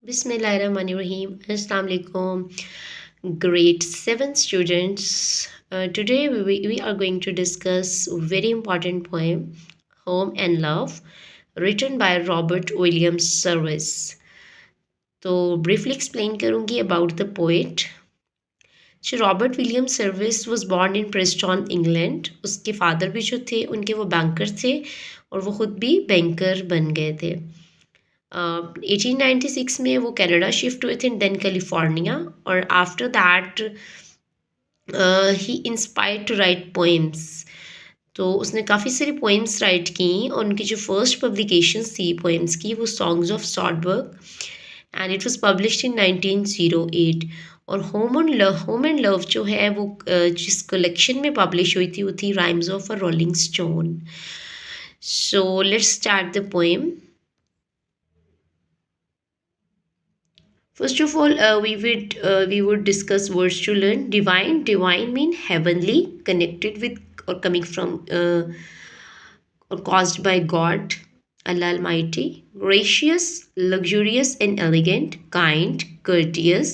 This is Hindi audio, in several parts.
Bismillahirrahmanirrahim. Assalamu alaikum. Grade 7 students. Today we are going to discuss a very important poem, Home and Love, written by Robert Williams Service. तो briefly explain करूँगी about the poet. So Robert Williams Service was born in Preston, England. उसके फादर भी जो थे उनके वो बैंकर थे और वो खुद भी बैंकर बन गए थे. 1896 में वो कनाडा शिफ्ट हुए थे देन कैलिफोर्निया और after that he inspired to write poems. तो उसने काफ़ी सारी पोएम्स राइट की और उनकी जो फर्स्ट पब्लिकेशंस थी पोएम्स की वो songs of Stodberg and it was published in 1908. और होम एंड लव जो है वो जिस कलेक्शन में पब्लिश हुई थी वो थी rhymes of a rolling stone. So let's start the poem. First of all, we would discuss words to learn. Divine mean heavenly, connected with or coming from or caused by God, Allah Almighty. Gracious, luxurious and elegant, kind, courteous.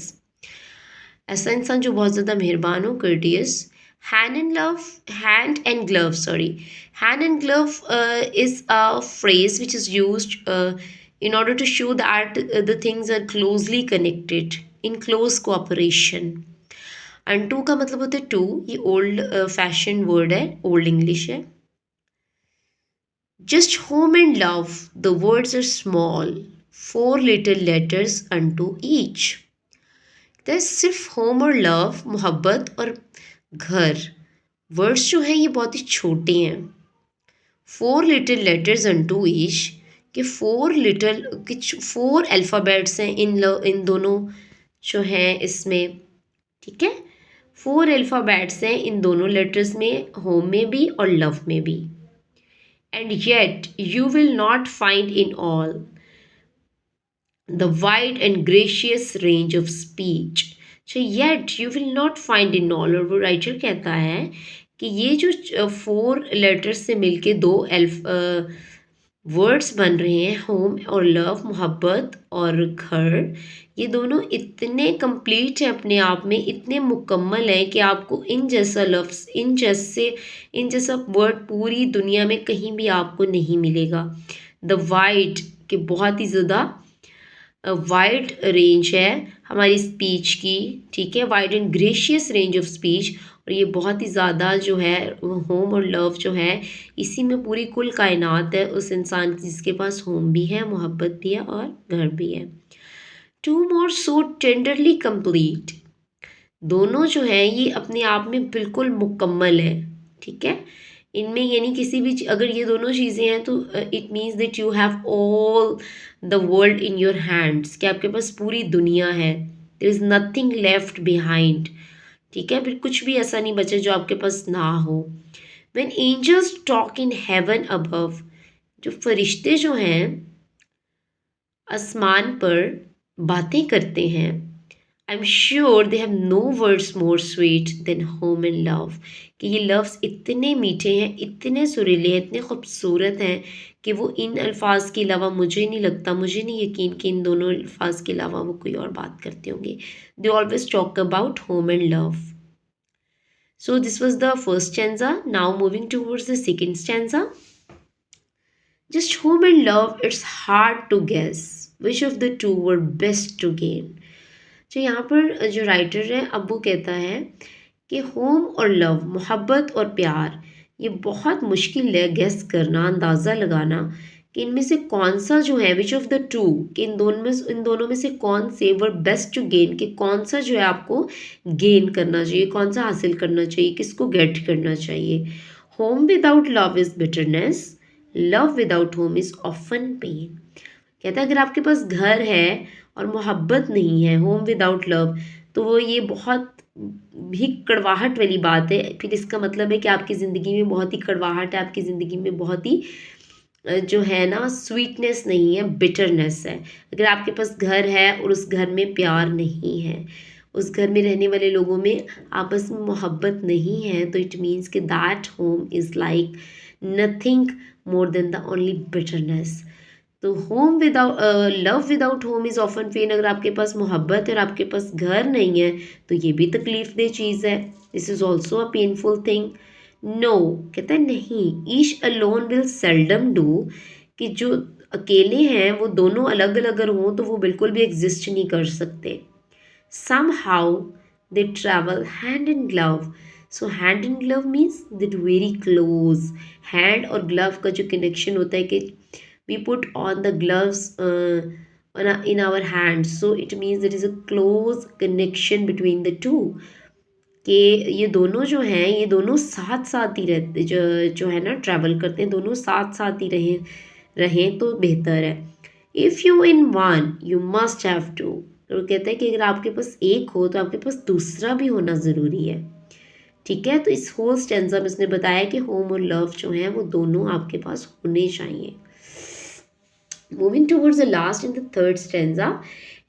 ऐसा इंसान जो बहुत ज़्यादा मेहरबान हो, courteous. Hand and glove. Hand and glove is a phrase which is used in order to show that the things are closely connected in close cooperation. And to का मतलब होता है टू. ये ओल्ड फैशन वर्ड है, ओल्ड इंग्लिश है. Just home and love, the words are small, 4 little letters unto each. तो सिर्फ होम और लव, मोहब्बत और घर, वर्ड्स जो हैं ये बहुत ही छोटे हैं. 4 लिटिल लेटर्स अनटू ईच, कि 4 अल्फ़ाबेट्स हैं इन दोनों जो हैं इसमें. ठीक है, 4 अल्फ़ाबेट्स हैं इन दोनों लेटर्स में, होम में भी और लव में भी. And yet you will not find in all the wide and gracious range of speech. So yet you will not find in all. और वो राइटर कहता है कि ये जो 4 लेटर्स से मिलके 2 वर्ड्स बन रहे हैं, होम और लव, मोहब्बत और घर, ये दोनों इतने कंप्लीट हैं अपने आप में, इतने मुकम्मल हैं कि आपको इन जैसा लफ्ज़, इन जैसा वर्ड पूरी दुनिया में कहीं भी आपको नहीं मिलेगा. द वाइड, कि बहुत ही ज़्यादा वाइड रेंज है हमारी स्पीच की. ठीक है, wide and gracious range of speech. और ये बहुत ही ज़्यादा जो है होम और लव जो है इसी में पूरी कुल कायनात है उस इंसान की जिसके पास होम भी है, मोहब्बत भी है और घर भी है. Two more so tenderly complete, दोनों जो है ये अपने आप में बिल्कुल मुकम्मल है. ठीक है, इनमें यानी किसी भी अगर ये दोनों चीज़ें हैं तो it means that you have all the world in your hands, कि आपके पास पूरी दुनिया है. There is nothing left behind. ठीक है, फिर कुछ भी ऐसा नहीं बचा जो आपके पास ना हो. When angels talk in heaven above, जो फरिश्ते जो हैं आसमान पर बातें करते हैं, I am sure they have no words more sweet than home and love, कि ये लफ्ज़ इतने मीठे हैं, इतने सुरीले हैं, इतने खूबसूरत हैं कि वो इन अल्फाज के अलावा मुझे नहीं यकीन कि इन दोनों अल्फाज के अलावा वो कोई और बात करते होंगे. They always talk about home and love. So this was the first stanza. Now moving towards the second stanza. Just home and love, it's hard to guess which of the two were best to gain. तो यहाँ पर जो राइटर है अब वो कहता है कि होम और लव, मोहब्बत और प्यार, ये बहुत मुश्किल है गेस करना, अंदाज़ा लगाना कि इनमें से कौन सा जो है विच ऑफ द टू, कि इन दोनों में से कौन से वर बेस्ट टू गेन, कि कौन सा जो है आपको गेन करना चाहिए, कौन सा हासिल करना चाहिए, किसको गेट करना चाहिए. Home without love is bitterness, love without home is often pain. कहता है अगर आपके पास घर है और मोहब्बत नहीं है, होम विदाउट लव, तो वो ये बहुत भी कड़वाहट वाली बात है. फिर इसका मतलब है कि आपकी ज़िंदगी में बहुत ही कड़वाहट है, आपकी ज़िंदगी में बहुत ही जो है ना स्वीटनेस नहीं है, बिटरनेस है. अगर आपके पास घर है और उस घर में प्यार नहीं है, उस घर में रहने वाले लोगों में आपस में मोहब्बत नहीं है, तो इट मीन्स कि that home is like nothing more than the only bitterness. तो home without love without home is often pain. अगर आपके पास मोहब्बत है और आपके पास घर नहीं है तो ये भी तकलीफ दे चीज़ है। This is also a painful thing. No, कहता है नहीं, each alone will seldom do, कि जो अकेले हैं वो दोनों अलग अलग अगर हों तो वो बिल्कुल भी एग्जिस्ट नहीं कर सकते। somehow they travel hand in glove. So hand in glove means that very close. Hand और glove का जो connection होता है कि we put on the gloves in our hands, so it means there is a close connection between the two, कि ये दोनों जो हैं ये दोनों साथ साथ ही रहते, जो है ना ट्रैवल करते हैं, दोनों साथ साथ ही रहें रहें तो बेहतर है। If you in one you must have two. तो कहते हैं कि अगर आपके पास एक हो तो आपके पास दूसरा भी होना ज़रूरी है। ठीक है, तो इस होल स्टेंजा में उसने बताया कि होम और लव जो है वो दोनों आपके पास होने चाहिए। Moving towards the last in the third stanza,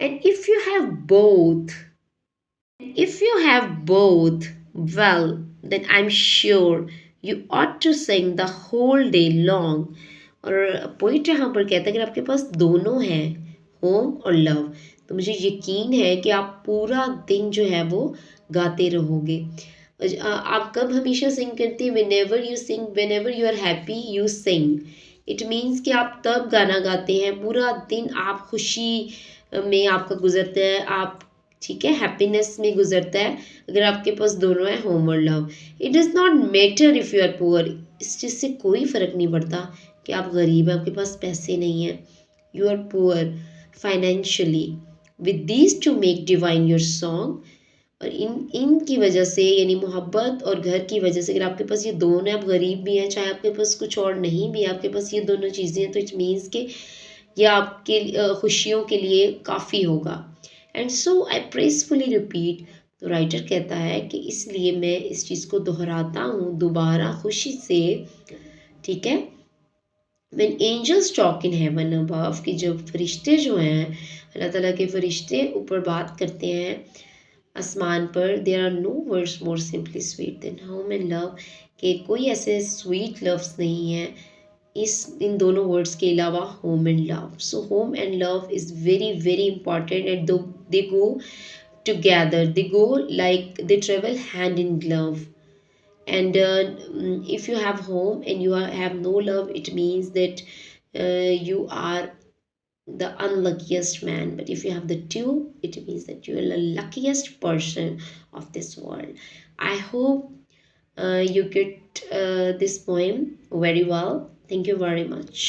and if you have both, if you have both, well, then I'm sure you ought to sing the whole day long. और पोइट यहाँ पर कहता है कि आपके पास दोनों हैं, होम और लव, तो मुझे यकीन है कि आप पूरा दिन जो है वो गाते रहोगे। आप कब हमेशा सिंग करते हैं? Whenever you sing, whenever you are happy you sing. It means कि आप तब गाना गाते हैं, पूरा दिन आप खुशी में आपका गुजरता है, आप ठीक है हैप्पीनेस में गुजरता है अगर आपके पास दोनों है, होम और love. It does not matter if you are poor, इस चीज़ से कोई फ़र्क नहीं पड़ता कि आप गरीब हैं, आपके पास पैसे नहीं हैं, you are poor financially, with these two make divine your song. और इनकी वजह से यानी मोहब्बत और घर की वजह से अगर आपके पास ये दोनों हैं, आप गरीब भी हैं, चाहे आपके पास कुछ और नहीं भी है, आपके पास ये दोनों चीज़ें हैं, तो इट मीन्स कि यह आपके खुशियों के लिए काफ़ी होगा। एंड सो आई प्रेसफुली रिपीट, तो राइटर कहता है कि इसलिए मैं इस चीज़ को दोहराता हूँ दोबारा खुशी से। ठीक है, when angels talk in heaven above, कि जब फरिश्ते जो हैं, अल्लाह ताला के फरिश्ते ऊपर बात करते हैं आसमान पर, there are no words more simply sweet than home and love, कि कोई ऐसे स्वीट लव्स नहीं है इस इन दोनों वर्ड्स के अलावा, home and love. So home and love is very very important, and they go together, they go like they travel hand in glove. And if you have home and have no love, it means that you are the unluckiest man, but if you have the two, it means that you are the luckiest person of this world. I hope you get this poem very well. Thank you very much.